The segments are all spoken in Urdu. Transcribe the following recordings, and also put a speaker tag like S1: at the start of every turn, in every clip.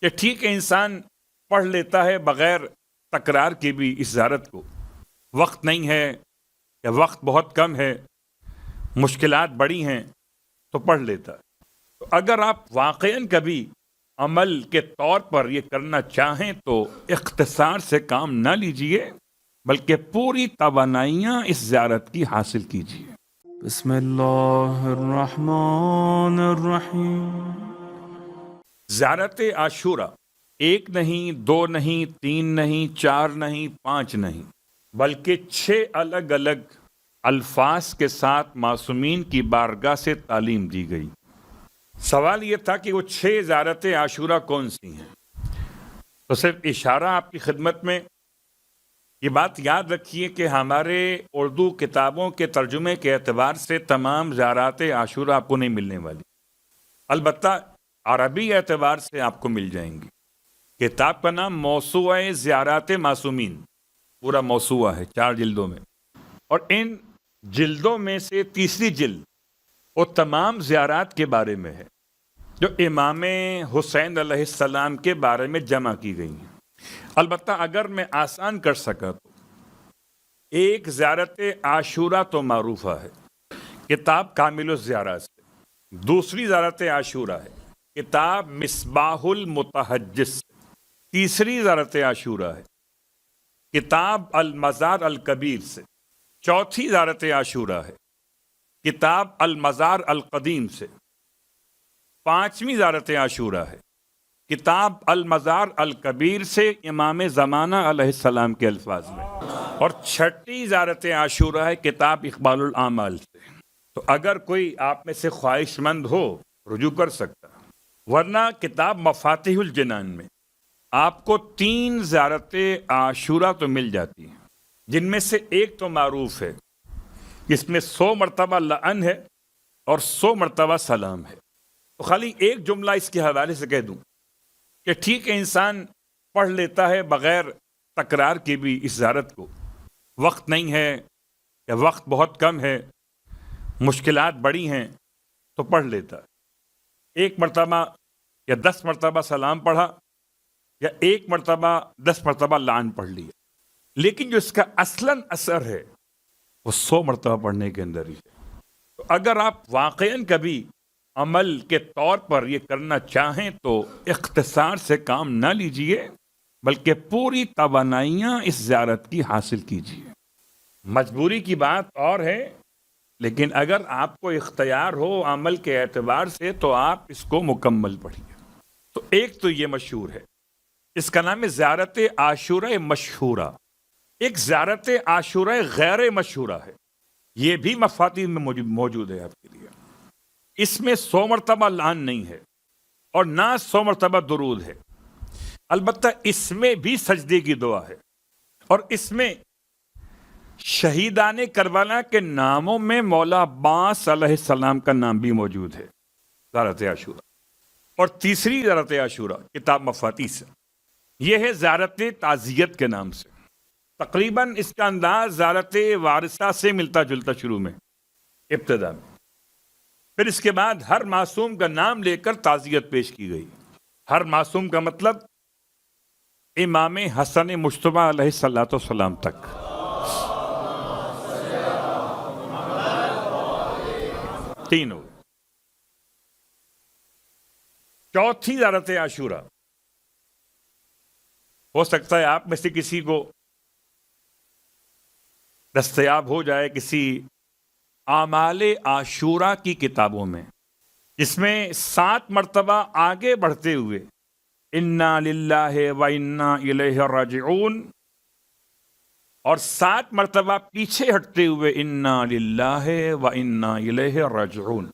S1: کہ ٹھیک ہے انسان پڑھ لیتا ہے بغیر تکرار کے بھی اس زیارت کو، وقت نہیں ہے یا وقت بہت کم ہے، مشکلات بڑی ہیں تو پڑھ لیتا ہے۔ تو اگر آپ واقعاً کبھی عمل کے طور پر یہ کرنا چاہیں تو اختصار سے کام نہ لیجئے بلکہ پوری توانائیاں اس زیارت کی حاصل کیجیے۔
S2: بسم اللہ الرحمن الرحیم۔
S1: زیارت عاشورہ ایک نہیں، دو نہیں، تین نہیں، چار نہیں، پانچ نہیں، بلکہ 6 الگ الگ الفاظ کے ساتھ معصومین کی بارگاہ سے تعلیم دی گئی۔ سوال یہ تھا کہ وہ 6 زیارت عاشورہ کون سی ہیں؟ تو صرف اشارہ آپ کی خدمت میں، یہ بات یاد رکھیے کہ ہمارے اردو کتابوں کے ترجمے کے اعتبار سے تمام زیارات عاشورہ آپ کو نہیں ملنے والی، البتہ عربی اعتبار سے آپ کو مل جائیں گی۔ کتاب کا نام موسوعہ زیارات معصومین، پورا موسوعہ ہے 4 جلدوں میں، اور ان جلدوں میں سے تیسری جلد وہ تمام زیارات کے بارے میں ہے جو امام حسین علیہ السلام کے بارے میں جمع کی گئی ہیں۔ البتہ اگر میں آسان کر سکا تو ایک زیارت عاشورہ تو معروفہ ہے کتاب کامل الزیارات سے، دوسری زیارت عاشورہ ہے کتاب مصباح المتحجس سے، تیسری زیارت عاشورہ ہے کتاب المزار الکبیر سے، چوتھی زیارت عاشورہ ہے کتاب المزار القدیم سے، پانچویں زیارت عاشورہ ہے کتاب المزار الکبیر سے امام زمانہ علیہ السلام کے الفاظ میں، اور چھٹی زیارت عاشورہ ہے کتاب اقبال الاعمال سے۔ تو اگر کوئی آپ میں سے خواہش مند ہو رجوع کر سکتا، ورنہ کتاب مفاتیح الجنان میں آپ کو 3 زیارت عاشورہ تو مل جاتی ہیں، جن میں سے ایک تو معروف ہے، اس میں 100 مرتبہ لعن ہے اور 100 مرتبہ سلام ہے۔ تو خالی ایک جملہ اس کے حوالے سے کہہ دوں کہ ٹھیک ہے انسان پڑھ لیتا ہے بغیر تکرار کے بھی اس زیارت کو، وقت نہیں ہے یا وقت بہت کم ہے، مشکلات بڑی ہیں تو پڑھ لیتا ہے۔ 1 مرتبہ یا 10 مرتبہ سلام پڑھا یا 1 مرتبہ 10 مرتبہ لعن پڑھ لیا، لیکن جو اس کا اصلاً اثر ہے وہ 100 مرتبہ پڑھنے کے اندر ہی ہے۔ تو اگر آپ واقعاً کبھی عمل کے طور پر یہ کرنا چاہیں تو اختصار سے کام نہ لیجئے بلکہ پوری توانائیاں اس زیارت کی حاصل کیجیے۔ مجبوری کی بات اور ہے، لیکن اگر آپ کو اختیار ہو عمل کے اعتبار سے تو آپ اس کو مکمل پڑھیے۔ تو ایک تو یہ مشہور ہے، اس کا نام ہے زیارت عاشورہ مشہورہ۔ ایک زیارت عاشورہ غیر مشہورہ ہے، یہ بھی مفاتیح میں موجود ہے آپ کے لیے۔ اس میں 100 مرتبہ لعن نہیں ہے اور نہ 100 مرتبہ درود ہے، البتہ اس میں بھی سجدے کی دعا ہے، اور اس میں شہیدان کربلا کے ناموں میں مولا عباس علیہ السلام کا نام بھی موجود ہے۔ زیارت عاشورہ اور تیسری زیارت عاشورہ کتاب مفاتیح سے، یہ ہے زیارت تعزیت کے نام سے۔ تقریباً اس کا انداز زیارت وارثہ سے ملتا جلتا شروع میں، ابتدا میں، پھر اس کے بعد ہر معصوم کا نام لے کر تعزیت پیش کی گئی۔ ہر معصوم کا مطلب امام حسن مجتبیٰ علیہ الصلوۃ والسلام تک۔ تینوں۔ چوتھی زیارت عاشورہ، ہو سکتا ہے آپ میں سے کسی کو دستیاب ہو جائے کسی اعمال عاشورہ کی کتابوں میں، جس میں 7 مرتبہ آگے بڑھتے ہوئے انا للہ و انا الیہ راجعون، اور 7 مرتبہ پیچھے ہٹتے ہوئے انا للہ و انا الیہ راجعون،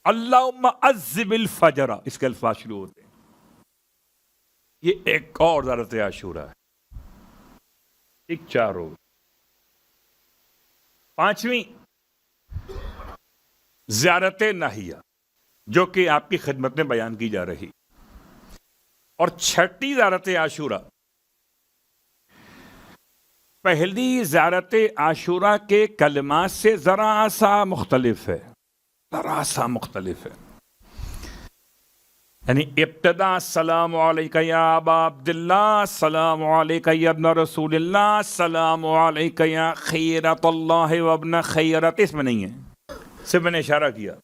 S1: اللہم عذب الفجر، اس کے الفاظ شروع ہوتے ہیں۔ یہ ایک اور زیارت عاشورہ ہے۔ ایک 4 ہو۔ پانچویں زیارت ناہیہ، جو کہ آپ کی خدمت میں بیان کی جا رہی، اور چھٹی زیارت عاشورہ۔ پہلی زیارت عاشورہ کے کلمات سے ذرا سا مختلف ہے، ذرا سا مختلف ہے۔ یعنی ابتدا السلام علیکہ یا ابا عبداللہ، السلام علیکہ یا ابن رسول اللہ، السلام علیکہ یا خیرت اللہ و ابن خیرت، اس میں نہیں ہے، صرف میں نے اشارہ کیا.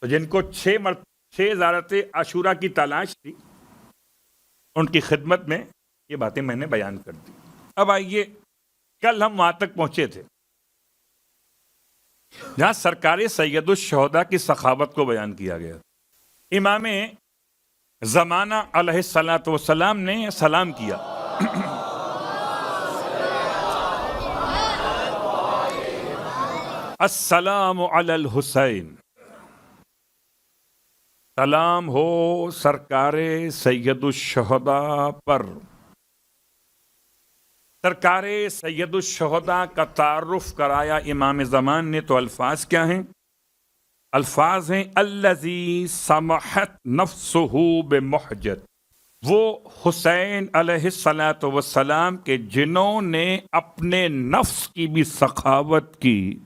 S1: تو جن کو 6 زیارت عاشورہ کی تلاش تھی، ان کی خدمت میں یہ باتیں میں نے بیان کر دی. اب آئیے، کل ہم وہاں تک پہنچے تھے جہاں سرکار سید الشہداء کی سخاوت کو بیان کیا گیا. امام زمانہ علیہ الصلاۃ والسلام نے سلام کیا. السلام علی الحسین، سلام ہو سرکار سید الشہداء پر. سرکار سید الشہداء کا تعارف کرایا امام زمان نے، تو الفاظ کیا ہیں؟ الفاظ ہیں الذی سمحت نفسہ بمحجت، وہ حسین علیہ الصلاۃ والسلام کے جنہوں نے اپنے نفس کی بھی سخاوت کی،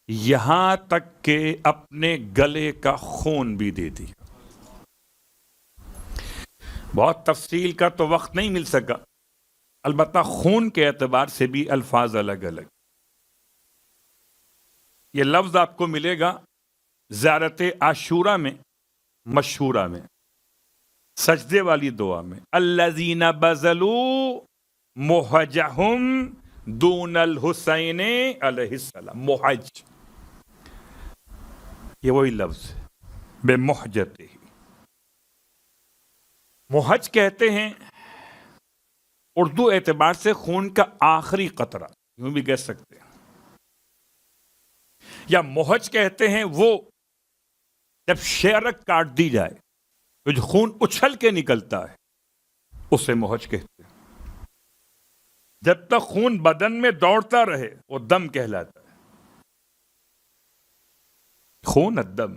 S1: یہاں تک کہ اپنے گلے کا خون بھی دے دیا. بہت تفصیل کا تو وقت نہیں مل سکا، البتہ خون کے اعتبار سے بھی الفاظ الگ الگ. یہ لفظ آپ کو ملے گا زیارت عاشورہ میں، مشہورہ میں، سجدے والی دعا میں، الذین بذلوا محجہم دون الحسین علیہ السلام. محج یہ وہی لفظ ہے، بے محجت ہی. محج کہتے ہیں اردو اعتبار سے خون کا آخری قطرہ، یوں بھی کہہ سکتے ہیں، یا محج کہتے ہیں وہ جب شہرک کاٹ دی جائے تو جو خون اچھل کے نکلتا ہے اسے محج کہتے ہیں. جب تک خون بدن میں دوڑتا رہے وہ دم کہلاتا ہے، خون الدم.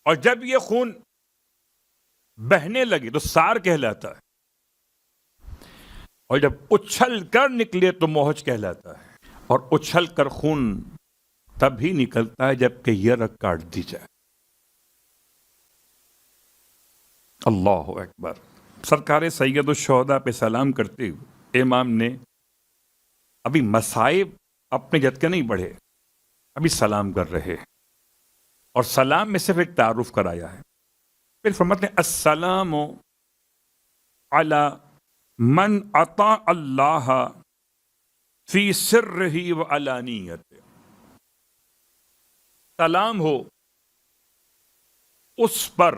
S1: اور جب یہ خون بہنے لگے تو سار کہلاتا ہے، اور جب اچھل کر نکلے تو محج کہلاتا ہے. اور اچھل کر خون تب ہی نکلتا ہے جب کہ یہ رگ کاٹ دی جائے. اللہ اکبر. سرکار سید الشہداء پہ سلام کرتے ہوئے امام نے ابھی مصائب اپنے جد کے نہیں بڑھے، ابھی سلام کر رہے ہیں، اور سلام میں صرف ایک تعارف کرایا ہے. پھر فرماتے ہیں السلام علی من اطاع اللہ فی سرہ و علانیت. سلام ہو اس پر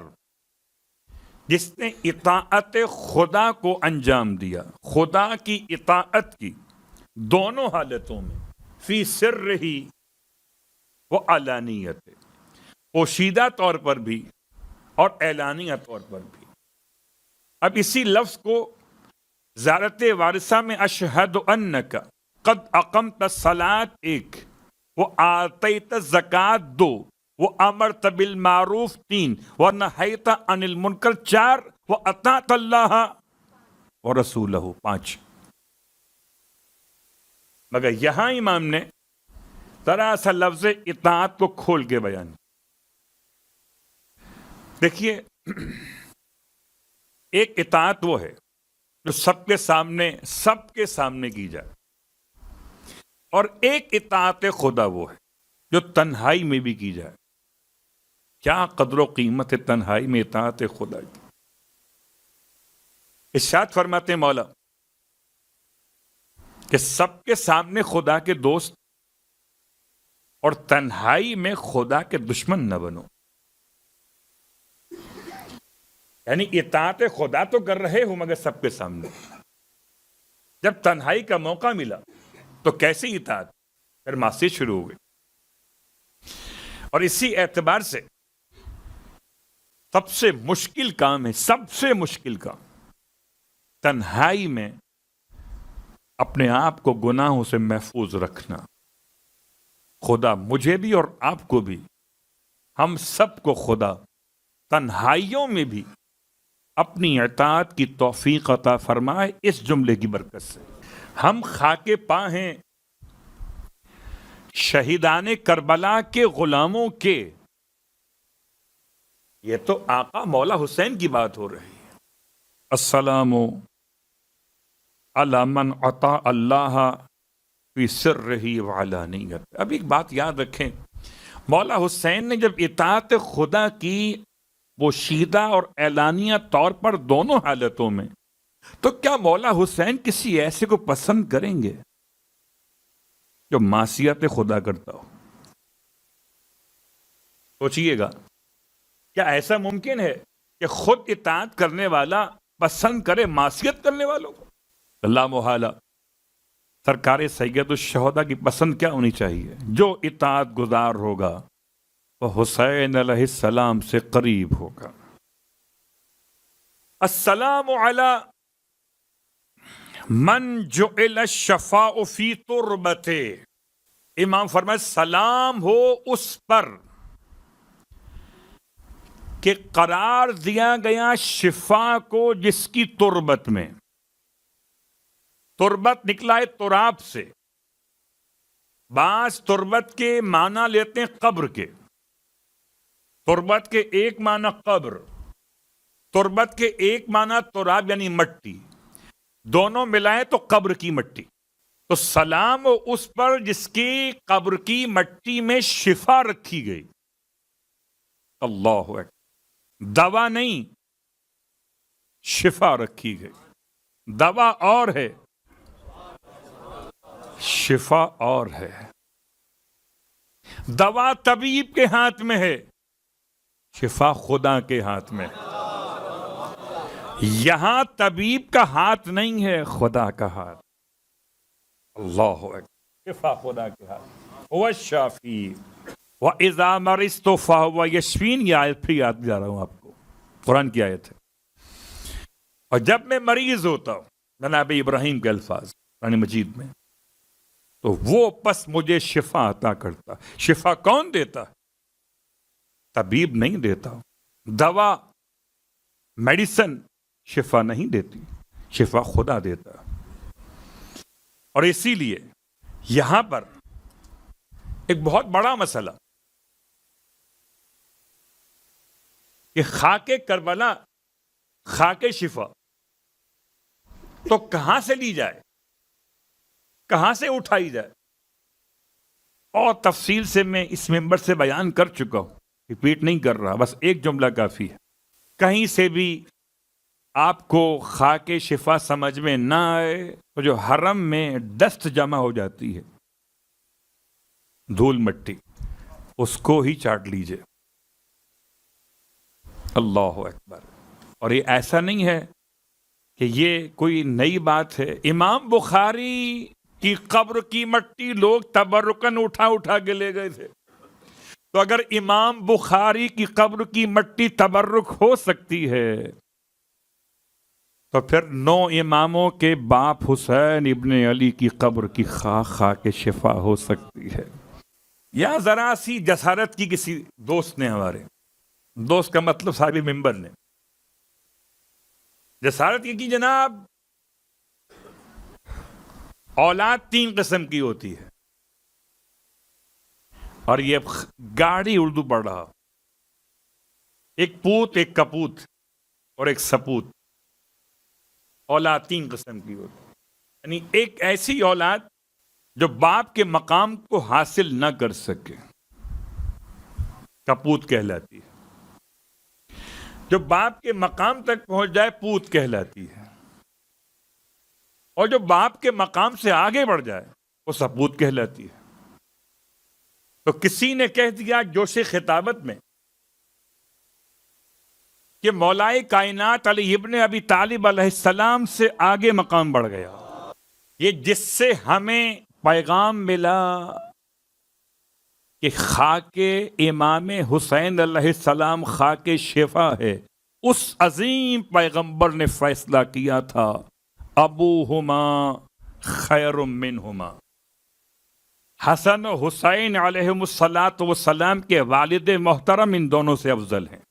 S1: جس نے اطاعت خدا کو انجام دیا، خدا کی اطاعت کی دونوں حالتوں میں، فی سرہ و علانیت، پوشیدہ طور پر بھی اور اعلانیہ طور پر بھی. اب اسی لفظ کو زیارت وارثہ میں اشہد انک قد اقمت الصلاۃ 1، وہ آتیت الزکاۃ 2، وہ امرت بالمعروف 3، وہ نہیت عن المنکر 4، وہ اطاعت اللہ ورسولہ 5. مگر یہاں امام نے ذرا سا لفظ اطاعت کو کھول کے بیان. دیکھیے، ایک اطاعت وہ ہے جو سب کے سامنے کی جائے، اور ایک اطاعت خدا وہ ہے جو تنہائی میں بھی کی جائے. کیا قدر و قیمت ہے تنہائی میں اطاعت خدا کی. ارشاد فرماتے ہیں مولا کہ سب کے سامنے خدا کے دوست اور تنہائی میں خدا کے دشمن نہ بنو. یعنی اطاعت خدا تو کر رہے ہو مگر سب کے سامنے. جب تنہائی کا موقع ملا تو کیسی اطاعت، پھر معصیت شروع ہو گئی. اور اسی اعتبار سے سب سے مشکل کام ہے، سب سے مشکل کام تنہائی میں اپنے آپ کو گناہوں سے محفوظ رکھنا. خدا مجھے بھی اور آپ کو بھی، ہم سب کو خدا تنہائیوں میں بھی اپنی اطاعت کی توفیق عطا فرمائے اس جملے کی برکت سے. ہم خاک پاں ہیں شہیدان کربلا کے غلاموں کے، یہ تو آقا مولا حسین کی بات ہو رہی ہے. السلام علی من عطا اللہ فی سرہ وعلانیت. اب ایک بات یاد رکھیں، مولا حسین نے جب اطاعت خدا کی پوشیدہ اور اعلانیہ طور پر دونوں حالتوں میں، تو کیا مولا حسین کسی ایسے کو پسند کریں گے جو معصیت خدا کرتا ہو؟ سوچئے گا، کیا ایسا ممکن ہے کہ خود اطاعت کرنے والا پسند کرے معصیت کرنے والوں کو؟ اللہ محالہ. سرکار سید الشہداء کی پسند کیا ہونی چاہیے؟ جو اطاعت گزار ہوگا وہ حسین علیہ السلام سے قریب ہوگا. السلام علی من جعل الشفاء فی تربتے. امام فرمائے سلام ہو اس پر کہ قرار دیا گیا شفا کو جس کی تربت میں. تربت نکلا ہے تراب سے. بعض تربت کے معنی لیتے ہیں قبر کے. تربت کے ایک معنی قبر، تربت کے ایک معنی تراب یعنی مٹی، دونوں ملائیں تو قبر کی مٹی. تو سلام اس پر جس کی قبر کی مٹی میں شفا رکھی گئی. اللہ اکبر. دوا نہیں، شفا رکھی گئی. دوا اور ہے، شفا اور ہے. دوا طبیب کے ہاتھ میں ہے، شفا خدا کے ہاتھ میں. یہاں طبیب کا ہاتھ نہیں ہے، خدا کا ہاتھ. اللہ اکبر. شفا خدا کے ہاتھ. هو الشافی وَإِذَا مَرِضْتُ فَهُوَ يَشْفِينِ. یہ آیت پھر یاد دلا رہا ہوں آپ کو، قرآن کی آیت ہے. اور جب میں مریض ہوتا ہوں، جناب ابراہیم کے الفاظ قرآن مجید میں، تو وہ پس مجھے شفا عطا کرتا. شفا کون دیتا؟ طبیب نہیں دیتا. دوا میڈیسن شفا نہیں دیتی، شفا خدا دیتا. اور اسی لیے یہاں پر ایک بہت بڑا مسئلہ کہ خاک کربلا، خاک شفا تو کہاں سے لی جائے، کہاں سے اٹھائی جائے؟ اور تفصیل سے میں اس ممبر سے بیان کر چکا ہوں، ریپیٹ نہیں کر رہا، بس ایک جملہ کافی ہے. کہیں سے بھی آپ کو خاک شفا سمجھ میں نہ آئے تو جو حرم میں ڈسٹ جمع ہو جاتی ہے، دھول مٹی، اس کو ہی چاٹ لیجئے. اللہ اکبر. اور یہ ایسا نہیں ہے کہ یہ کوئی نئی بات ہے. امام بخاری کی قبر کی مٹی لوگ تبرکن اٹھا اٹھا کے لے گئے تھے. تو اگر امام بخاری کی قبر کی مٹی تبرک ہو سکتی ہے تو پھر 9 اماموں کے باپ حسین ابن علی کی قبر کی خاک شفا ہو سکتی ہے. یا ذرا سی جسارت کی کسی دوست نے، ہمارے دوست کا مطلب صاحب ممبر نے جسارت کی جناب اولاد 3 قسم کی ہوتی ہے. اور یہ گاڑی اردو پڑھ رہا، ایک پوت، ایک کپوت اور ایک سپوت. اولاد 3 قسم کی ہوتی ہے. یعنی ایک ایسی اولاد جو باپ کے مقام کو حاصل نہ کر سکے، کپوت کہلاتی ہے. جو باپ کے مقام تک پہنچ جائے پوت کہلاتی ہے. اور جو باپ کے مقام سے آگے بڑھ جائے وہ سپوت کہلاتی ہے. تو کسی نے کہہ دیا جوش خطابت میں کہ مولائے کائنات علی ابن ابی طالب علیہ السلام سے آگے مقام بڑھ گیا. یہ جس سے ہمیں پیغام ملا کہ خاک امام حسین علیہ السلام خاک شفا ہے، اس عظیم پیغمبر نے فیصلہ کیا تھا ابوہما خیر منہما. حسن و حسین علیہم الصلاۃ والسلام کے والد محترم ان دونوں سے افضل ہیں.